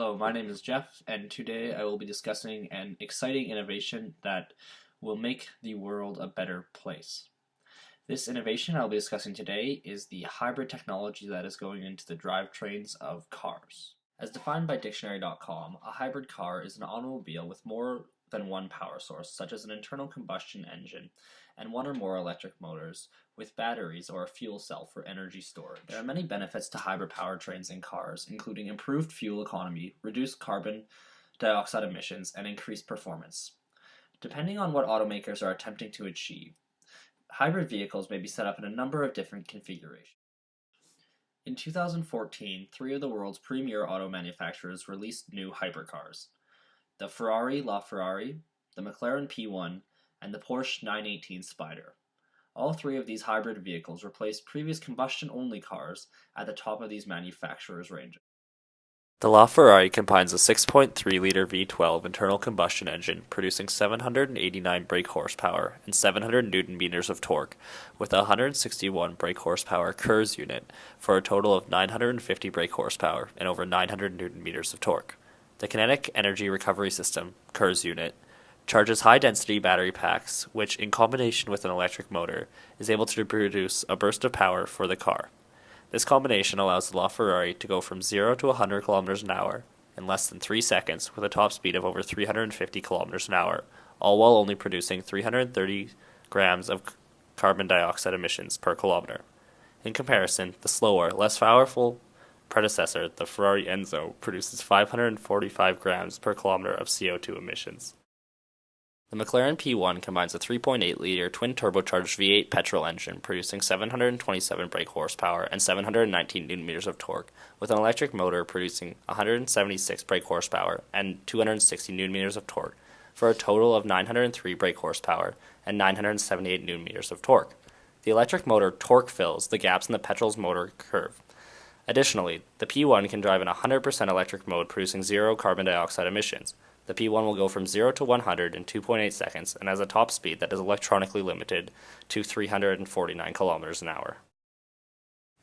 Hello, my name is Jeff, and today I will be discussing an exciting innovation that will make the world a better place. This innovation I'll be discussing today is the hybrid technology that is going into the drivetrains of cars. As defined by dictionary.com, a hybrid car is an automobile with more than one power source, such as an internal combustion engine and one or more electric motors, with batteries or a fuel cell for energy storage. There are many benefits to hybrid powertrains in cars, including improved fuel economy, reduced carbon dioxide emissions, and increased performance. Depending on what automakers are attempting to achieve, hybrid vehicles may be set up in a number of different configurations. In 2014, three of the world's premier auto manufacturers released new hypercars: the Ferrari LaFerrari, the McLaren P1, and the Porsche 918 Spyder. All three of these hybrid vehicles replaced previous combustion-only cars at the top of these manufacturers' ranges. The LaFerrari combines a 6.3-liter V12 internal combustion engine producing 789 brake horsepower and 700 Nm of torque with a 161 brake horsepower KERS unit for a total of 950 brake horsepower and over 900 Nm of torque. The kinetic energy recovery system, KERS unit, charges high-density battery packs, which, in combination with an electric motor, is able to produce a burst of power for the car. This combination allows the LaFerrari to go from 0 to 100 km an hour in less than 3 seconds with a top speed of over 350 km an hour, all while only producing 330 grams of carbon dioxide emissions per kilometer. In comparison, the slower, less powerful predecessor, the Ferrari Enzo, produces 545 grams per kilometer of CO2 emissions. The McLaren P1 combines a 3.8-liter twin-turbocharged V8 petrol engine producing 727 brake horsepower and 719 Nm of torque, with an electric motor producing 176 brake horsepower and 260 Nm of torque, for a total of 903 brake horsepower and 978 Nm of torque. The electric motor torque fills the gaps in the petrol's motor curve. Additionally, the P1 can drive in 100% electric mode, producing zero carbon dioxide emissions. The P1 will go from 0 to 100 in 2.8 seconds and has a top speed that is electronically limited to 349 km an hour.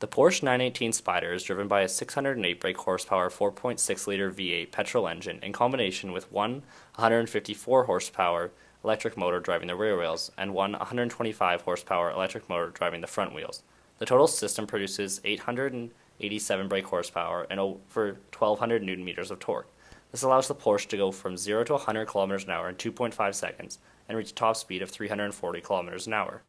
The Porsche 918 Spyder is driven by a 608 brake horsepower 4.6-liter V8 petrol engine in combination with one 154 horsepower electric motor driving the rear wheels and one 125 horsepower electric motor driving the front wheels. The total system produces 887 brake horsepower and over 1,200 Nm of torque. This allows the Porsche to go from 0 to 100 km an hour in 2.5 seconds and reach a top speed of 340 km an hour.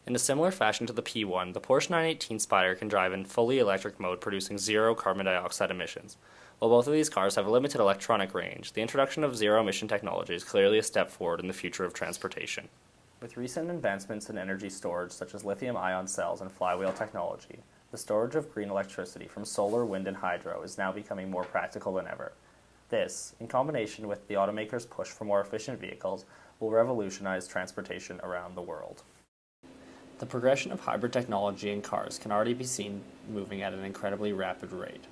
In a similar fashion to the P1, the Porsche 918 Spyder can drive in fully electric mode, producing zero carbon dioxide emissions. While both of these cars have a limited electronic range, the introduction of zero-emission technology is clearly a step forward in the future of transportation. With recent advancements in energy storage such as lithium-ion cells and flywheel technology, the storage of green electricity from solar, wind, and hydro is now becoming more practical than ever. This, in combination with the automakers' push for more efficient vehicles, will revolutionize transportation around the world. The progression of hybrid technology in cars can already be seen moving at an incredibly rapid rate.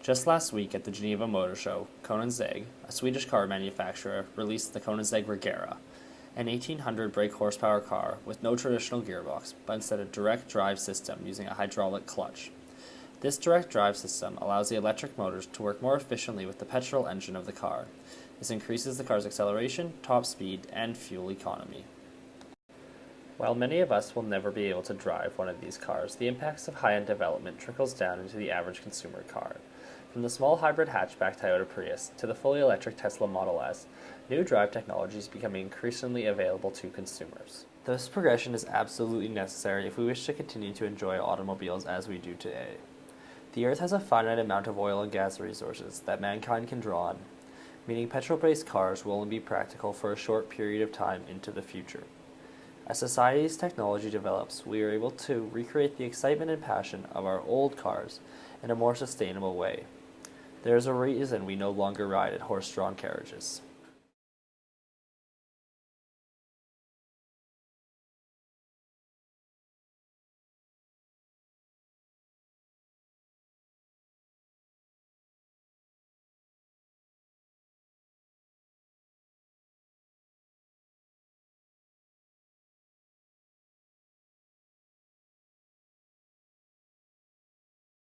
Just last week at the Geneva Motor Show, Koenigsegg, a Swedish car manufacturer, released the Koenigsegg Regera, an 1800 brake horsepower car with no traditional gearbox, but instead a direct drive system using a hydraulic clutch. This direct drive system allows the electric motors to work more efficiently with the petrol engine of the car. This increases the car's acceleration, top speed, and fuel economy. While many of us will never be able to drive one of these cars, the impacts of high-end development trickles down into the average consumer car. From the small hybrid hatchback Toyota Prius to the fully electric Tesla Model S, new drive technology is becoming increasingly available to consumers. This progression is absolutely necessary if we wish to continue to enjoy automobiles as we do today. The Earth has a finite amount of oil and gas resources that mankind can draw on, meaning petrol-based cars will only be practical for a short period of time into the future. As society's technology develops, we are able to recreate the excitement and passion of our old cars in a more sustainable way. There is a reason we no longer ride in horse-drawn carriages.